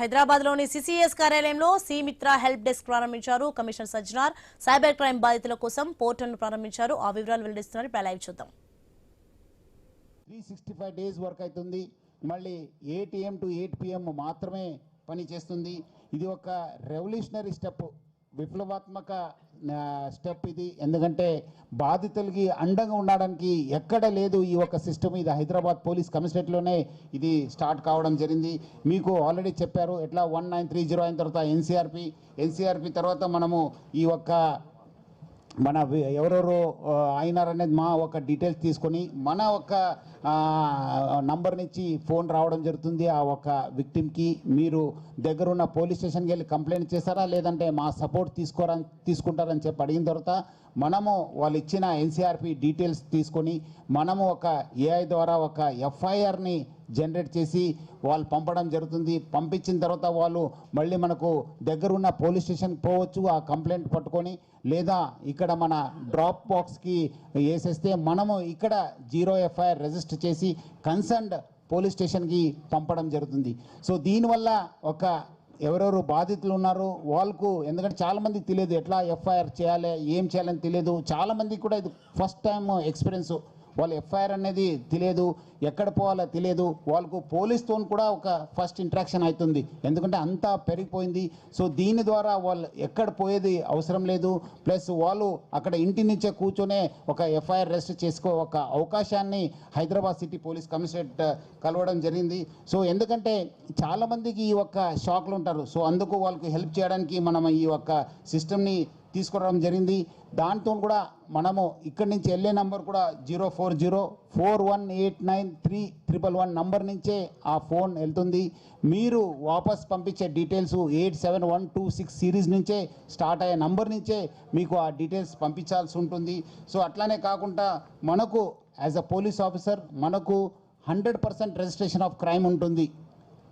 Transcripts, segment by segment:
హైదరాబాద్లోని సిసిఎస్ కార్యాలయంలో సిమిత్ర help desk ప్రారంభించారు కమిషనర్ సజ్జనార్. సైబర్ క్రైమ్ బాధితుల కోసం పోర్టల్ను ప్రారంభించారు. ఆ వివరాలు వెల్లడిస్తున్నారు. ఇప్పుడు లైవ్ చూద్దాం. 365 డేస్ వర్క్ అవుతుంది. మళ్ళీ 8 AM to 8 PM మాత్రమే పని చేస్తుంది. ఇది ఒక రెవల్యూషనరీ స్టెప్, విప్లవాత్మక స్టెప్ ఇది. ఎందుకంటే బాధితులకి అండగా ఉండడానికి ఎక్కడ లేదు ఈ ఒక సిస్టమ్. ఇది హైదరాబాద్ పోలీస్ కమిషనరేట్లోనే ఇది స్టార్ట్ కావడం జరిగింది. మీకు ఆల్రెడీ చెప్పారు ఎట్లా 1930 అయిన తర్వాత ఎన్సీఆర్పి తర్వాత మనము ఈ ఒక్క మన ఎవరెవరు అయినారనేది మా ఒక డీటెయిల్స్ తీసుకొని మన ఒక నంబర్ నుంచి ఫోన్ రావడం జరుగుతుంది. ఆ ఒక విక్టిమ్కి మీరు దగ్గరున్న పోలీస్ స్టేషన్కి వెళ్ళి కంప్లైంట్ చేస్తారా లేదంటే మా సపోర్ట్ తీసుకుంటారని చెప్పి అడిగిన తర్వాత మనము వాళ్ళు ఇచ్చిన ఎన్సీఆర్పి డీటెయిల్స్ తీసుకొని మనము ఒక ఏఐ ద్వారా ఒక ఎఫ్ఐఆర్ని జనరేట్ చేసి వాళ్ళు పంపడం జరుగుతుంది. పంపించిన తర్వాత వాళ్ళు మళ్ళీ మనకు దగ్గరున్న పోలీస్ స్టేషన్కి పోవచ్చు ఆ కంప్లైంట్ పట్టుకొని, లేదా ఇక్కడ మన డ్రాప్ బాక్స్కి వేసేస్తే మనము ఇక్కడ 0 ఎఫ్ఐఆర్ రిజిస్టర్ చేసి కన్సర్న్డ్ పోలీస్ స్టేషన్కి పంపడం జరుగుతుంది. సో దీనివల్ల ఒక ఎవరెవరు బాధితులు ఉన్నారు వాళ్ళకు, ఎందుకంటే చాలామందికి తెలియదు ఎట్లా ఎఫ్ఐఆర్ చేయాలి ఏం చేయాలని తెలియదు. చాలామందికి కూడా ఇది ఫస్ట్ టైం ఎక్స్పీరియన్స్. వాళ్ళు ఎఫ్ఐఆర్ అనేది తెలియదు, ఎక్కడ పోవాలో తెలియదు. వాళ్ళకు పోలీస్తో కూడా ఒక ఫస్ట్ ఇంట్రాక్షన్ అవుతుంది, ఎందుకంటే అంతా పెరిగిపోయింది. సో దీని ద్వారా వాళ్ళు ఎక్కడ పోయేది అవసరం లేదు. ప్లస్ వాళ్ళు అక్కడ ఇంటి నుంచే కూర్చొనే ఒక ఎఫ్ఐఆర్ రిజిస్టర్ చేసుకో ఒక అవకాశాన్ని హైదరాబాద్ సిటీ పోలీస్ కమిషనరేట్ కలవడం జరిగింది. సో ఎందుకంటే చాలామందికి ఈ ఒక్క షాక్లు ఉంటారు. సో అందుకు వాళ్ళకు హెల్ప్ చేయడానికి మనం ఈ ఒక్క సిస్టమ్ని తీసుకురావడం జరిగింది. దాంతో కూడా మనము ఇక్కడి నుంచి వెళ్ళే నంబర్ కూడా 04041893111 నంబర్ నుంచే ఆ ఫోన్ వెళ్తుంది. మీరు వాపస్ పంపించే డీటెయిల్స్ 87126 సిరీస్ నుంచే స్టార్ట్ అయ్యే నంబర్ నుంచే మీకు ఆ డీటెయిల్స్ పంపించాల్సి ఉంటుంది. సో అట్లానే కాకుండా మనకు యాజ్ అ పోలీస్ ఆఫీసర్ మనకు 100% రిజిస్ట్రేషన్ ఆఫ్ క్రైమ్ ఉంటుంది.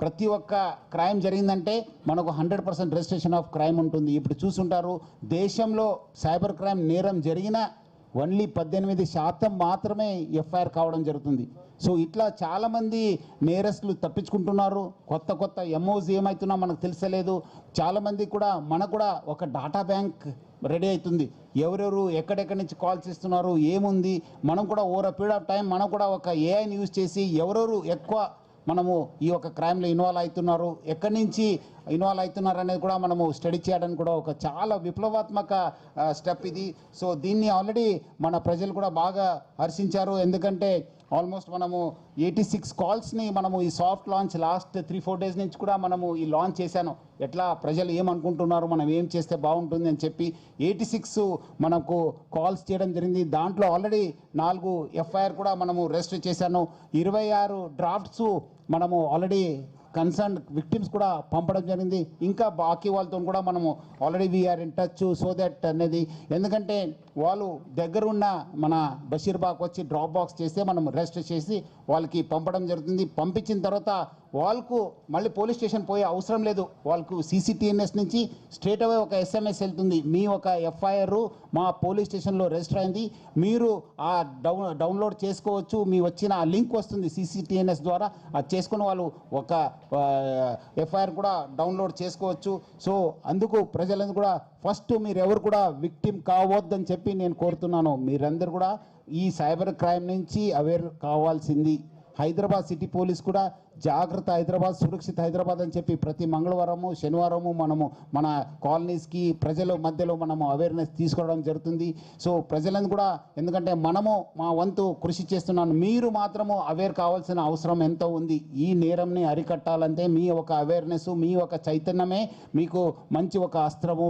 ప్రతి ఒక్క క్రైమ్ జరిగిందంటే మనకు 100% రిజిస్ట్రేషన్ ఆఫ్ క్రైమ్ ఉంటుంది. ఇప్పుడు చూసుంటారు దేశంలో సైబర్ క్రైమ్ నేరం జరిగిన ఓన్లీ 18% మాత్రమే ఎఫ్ఐఆర్ కావడం జరుగుతుంది. సో ఇట్లా చాలామంది నేరస్తులు తప్పించుకుంటున్నారు. కొత్త ఎంఓస్ ఏమవుతున్నా మనకు తెలిసలేదు. చాలామంది కూడా మనకు కూడా ఒక డాటా బ్యాంక్ రెడీ అవుతుంది. ఎవరెవరు ఎక్కడెక్కడి నుంచి కాల్ చేస్తున్నారు ఏముంది, మనం కూడా over a period of time మనం కూడా ఒక ఏఐని యూజ్ చేసి ఎవరెవరు ఎక్కువ మనము ఈ యొక్క క్రైమ్లో ఇన్వాల్వ్ అవుతున్నారు, ఎక్కడి నుంచి ఇన్వాల్వ్ అవుతున్నారు అనేది కూడా మనము స్టడీ చేయడానికి కూడా ఒక చాలా విప్లవాత్మక స్టెప్ ఇది. సో దీన్ని ఆల్రెడీ మన ప్రజలు కూడా బాగా హర్షించారు. ఎందుకంటే ఆల్మోస్ట్ మనము 86 కాల్స్ని మనము ఈ సాఫ్ట్ లాంచ్ లాస్ట్ 3-4 డేస్ నుంచి కూడా మనము ఈ లాంచ్ చేశాను. ఎట్లా ప్రజలు ఏమనుకుంటున్నారు, మనం ఏం చేస్తే బాగుంటుంది అని చెప్పి 86 మనకు కాల్స్ చేయడం జరిగింది. దాంట్లో ఆల్రెడీ 4 ఎఫ్ఐఆర్ కూడా మనము రిజిస్టర్ చేశాను. 26 డ్రాఫ్ట్స్ మనము ఆల్రెడీ కన్సర్న్ విక్టిమ్స్ కూడా పంపడం జరిగింది. ఇంకా బాకీ వాళ్ళతో కూడా మనము already we are in touch so that అనేది, ఎందుకంటే వాళ్ళు దగ్గరున్న మన బషీర్బాగ్ వచ్చి డ్రాప్ బాక్స్ చేస్తే మనం రిజిస్టర్ చేసి వాళ్ళకి పంపడం జరుగుతుంది. పంపించిన తర్వాత వాళ్ళకు మళ్ళీ పోలీస్ స్టేషన్ పోయే అవసరం లేదు. వాళ్ళకు CCTNS నుంచి స్ట్రేట్ అవే ఒక SMS వెళ్తుంది, మీ ఒక ఎఫ్ఐఆర్ మా పోలీస్ స్టేషన్లో రిజిస్టర్ అయింది, మీరు ఆ డౌన్లోడ్ చేసుకోవచ్చు. మీ వచ్చిన ఆ లింక్ వస్తుంది CCTNS ద్వారా, అది చేసుకుని వాళ్ళు ఒక ఎఫ్ఐఆర్ కూడా డౌన్లోడ్ చేసుకోవచ్చు. సో అందుకు ప్రజలందరూ కూడా ఫస్ట్ మీరు ఎవరు కూడా విక్టిమ్ కావద్దని చెప్పి నేను కోరుతున్నాను. మీరందరూ కూడా ఈ సైబర్ క్రైమ్ నుంచి అవేర్ కావాల్సింది. హైదరాబాద్ సిటీ పోలీస్ కూడా జాగ్రత్త హైదరాబాద్, సురక్షిత హైదరాబాద్ అని చెప్పి ప్రతి మంగళవారము శనివారము మనము మన కాలనీస్కి ప్రజల మధ్యలో మనము అవేర్నెస్ తీసుకోవడం జరుగుతుంది. సో ప్రజలను కూడా, ఎందుకంటే మనము మా వంతు కృషి చేస్తున్నాను, మీరు మాత్రము అవేర్ కావాల్సిన అవసరం ఎంతో ఉంది. ఈ నేరంని అరికట్టాలంటే మీ ఒక అవేర్నెస్, మీ ఒక చైతన్యమే మీకు మంచి ఒక అస్త్రము.